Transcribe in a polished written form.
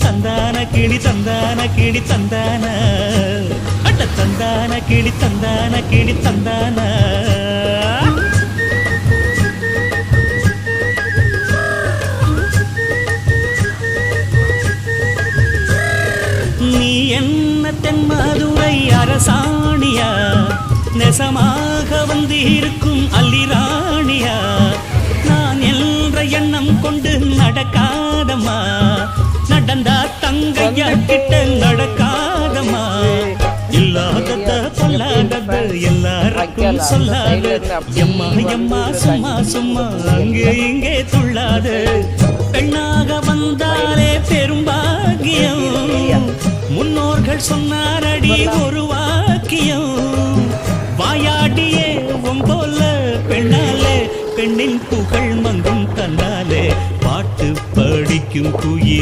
தந்தான கிளி தந்தான கிளி தந்தான அட தந்தான கிளி தந்தான கிளி தந்தான நீ என்ன தென்மதுரை அரசாணியா நெசமாக வந்து இருக்கும் அல்லிராணியா நான் என்ற எண்ணம் கொண்டு நடக்காதம்மா நடந்தா தங்கையா கிட்ட நடக்காதம்மா இல்லாதத பொல்லாதத எல்லாருக்கும் சொல்லாது எம்மா எம்மா சும்மா சும்மா அங்கே இங்கே துள்ளாது பெண்ணாக வந்தாலே பெரும்பாகியம் முன்னோர்கள் சொன்னாரடி ஒரு வாக்கியம் வாயாடியே போல பெண்ணாலே பெண்ணின் புகழ் மங்கும் தன்னாலே பாட்டு படிக்கும் குயில்